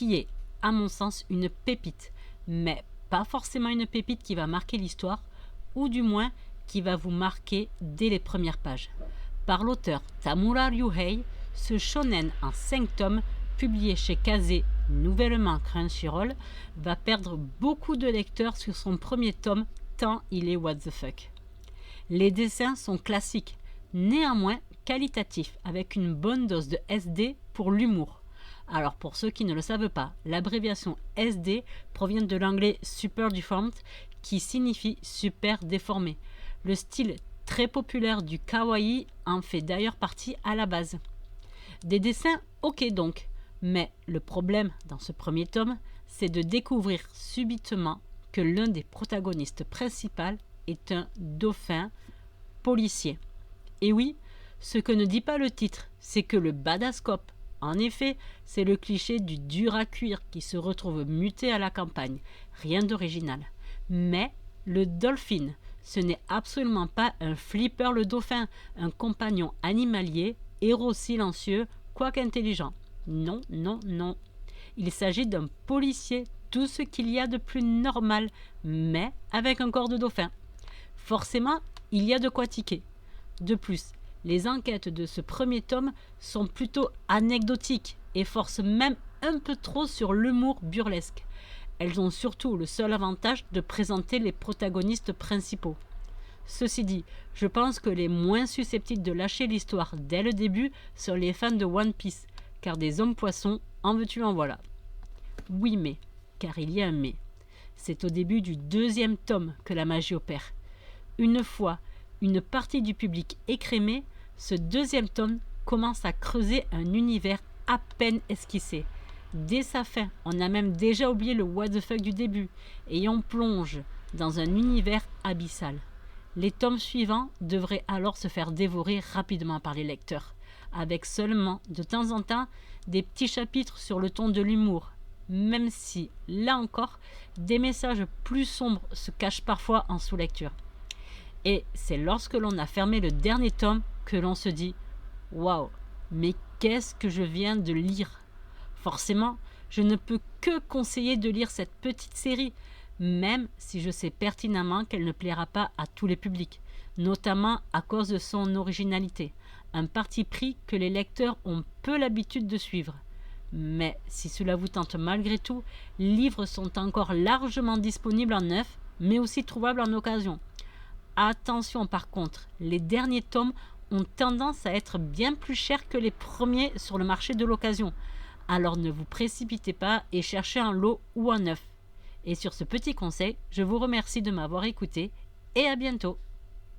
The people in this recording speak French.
qui est, à mon sens, une pépite, mais pas forcément une pépite qui va marquer l'histoire, ou du moins qui va vous marquer dès les premières pages. Par l'auteur Tamura Ryuhei, ce shonen en 5 tomes, publié chez Kazé, nouvellement Crunchyroll, va perdre beaucoup de lecteurs sur son premier tome, tant il est what the fuck. Les dessins sont classiques, néanmoins qualitatifs, avec une bonne dose de SD pour l'humour. Alors pour ceux qui ne le savent pas, l'abréviation SD provient de l'anglais Super Deformed, qui signifie super déformé. Le style très populaire du kawaii en fait d'ailleurs partie à la base. Des dessins ok donc, mais le problème dans ce premier tome, c'est de découvrir subitement que l'un des protagonistes principaux est un dauphin policier. Et oui, ce que ne dit pas le titre, c'est que le badascope, en effet, c'est le cliché du dur à cuire qui se retrouve muté à la campagne, rien d'original. Mais le dolphin, ce n'est absolument pas un flipper le dauphin, un compagnon animalier, héros silencieux, quoique intelligent. Non, non, non. Il s'agit d'un policier, tout ce qu'il y a de plus normal, mais avec un corps de dauphin. Forcément, il y a de quoi tiquer. De plus, les enquêtes de ce premier tome sont plutôt anecdotiques et forcent même un peu trop sur l'humour burlesque. Elles ont surtout le seul avantage de présenter les protagonistes principaux. Ceci dit, je pense que les moins susceptibles de lâcher l'histoire dès le début sont les fans de One Piece, car des hommes poissons, en veux-tu en voilà. Oui mais, car il y a un mais. C'est au début du 2e tome que la magie opère. Une fois une partie du public écrémée, ce 2e tome commence à creuser un univers à peine esquissé. Dès sa fin, on a même déjà oublié le what the fuck du début, et on plonge dans un univers abyssal. Les tomes suivants devraient alors se faire dévorer rapidement par les lecteurs, avec seulement, de temps en temps, des petits chapitres sur le ton de l'humour, même si, là encore, des messages plus sombres se cachent parfois en sous-lecture. Et c'est lorsque l'on a fermé le dernier tome que l'on se dit « Waouh, mais qu'est-ce que je viens de lire ?» Forcément, je ne peux que conseiller de lire cette petite série, même si je sais pertinemment qu'elle ne plaira pas à tous les publics, notamment à cause de son originalité, un parti pris que les lecteurs ont peu l'habitude de suivre. Mais si cela vous tente malgré tout, les livres sont encore largement disponibles en neuf, mais aussi trouvables en occasion. Attention par contre, les derniers tomes ont tendance à être bien plus chers que les premiers sur le marché de l'occasion. Alors ne vous précipitez pas et cherchez un lot ou un neuf. Et sur ce petit conseil, je vous remercie de m'avoir écouté et à bientôt.